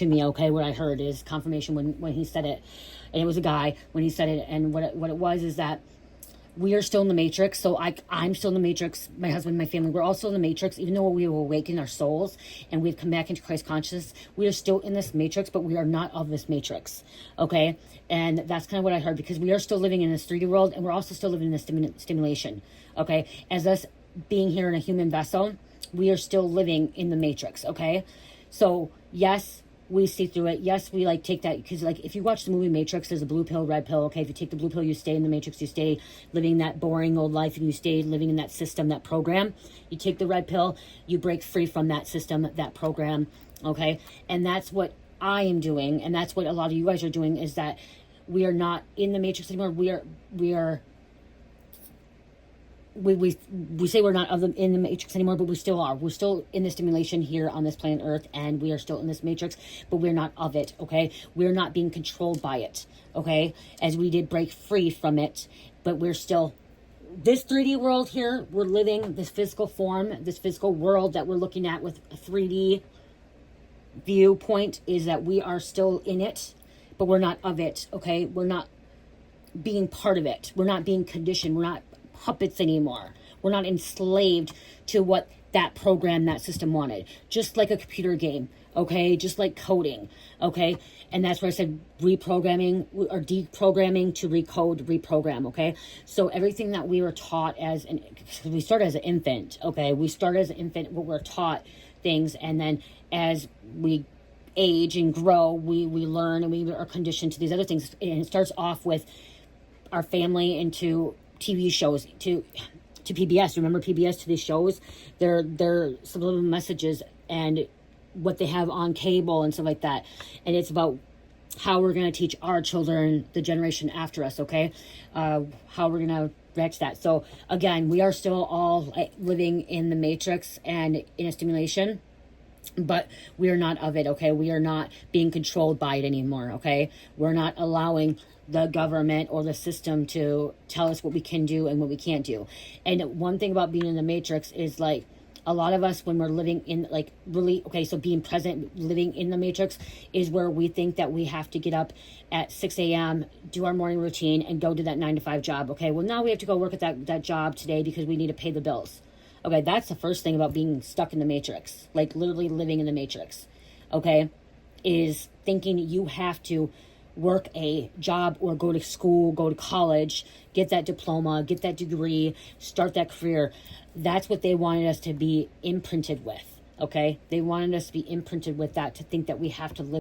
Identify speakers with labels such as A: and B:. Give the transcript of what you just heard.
A: to me, okay? What I heard is confirmation when he said it, and it was a guy when he said it, and what it was is that we are still in the matrix. So I'm still in the matrix. My husband, my family, we're all still in the matrix. Even though we have awakened our souls and we've come back into Christ consciousness, we are still in this matrix, but we are not of this matrix. Okay, and that's kind of what I heard, because we are still living in this 3D world, and we're also still living in this stimulation. Okay, as us being here in a human vessel, we are still living in the matrix. Okay, so yes, we see through it. Yes, we like take that, because like if you watch the movie Matrix, there's a blue pill, red pill. Okay, if you take the blue pill, you stay in the matrix, you stay living that boring old life, and you stay living in that system, that program. You take the red pill, you break free from that system, that program. Okay, and that's what I am doing, and that's what a lot of you guys are doing, is that we are not in the matrix anymore. We say we're not in the matrix anymore, but we still are. We're still in the stimulation here on this planet Earth, and we are still in this matrix, but we're not of it. Okay, we're not being controlled by it. Okay, as we did break free from it, but we're still this 3D world here. We're living this physical form, this physical world that we're looking at with a 3D viewpoint, is that we are still in it, but we're not of it. Okay, we're not being part of it. We're not being conditioned. We're not puppets anymore. We're not enslaved to what that program, that system wanted. Just like a computer game, okay? Just like coding, okay? And that's where I said reprogramming or deprogramming to recode, reprogram, okay? So everything that we were taught we started as an infant, okay? We started as an infant, but we're taught things, and then as we age and grow, we learn, and we are conditioned to these other things. And it starts off with our family into TV shows, to PBS. Remember PBS, to these shows? They're subliminal messages and what they have on cable and stuff like that. And it's about how we're going to teach our children, the generation after us, okay? How we're going to react to that. So again, we are still all living in the matrix and in a stimulation, but we are not of it, okay? We are not being controlled by it anymore, okay? We're not allowing the government or the system to tell us what we can do and what we can't do. And one thing about being in the matrix is, like, a lot of us, when we're living in, like, really, okay, so being present, living in the matrix, is where we think that we have to get up at 6 a.m., do our morning routine, and go to that 9-to-5 job. Okay, well, now we have to go work at that job today because we need to pay the bills. Okay, that's the first thing about being stuck in the matrix, like literally living in the matrix, okay, is thinking you have to work a job or go to school, go to college, get that diploma, get that degree, start that career. That's what they wanted us to be imprinted with, okay? They wanted us to be imprinted with that, to think that we have to live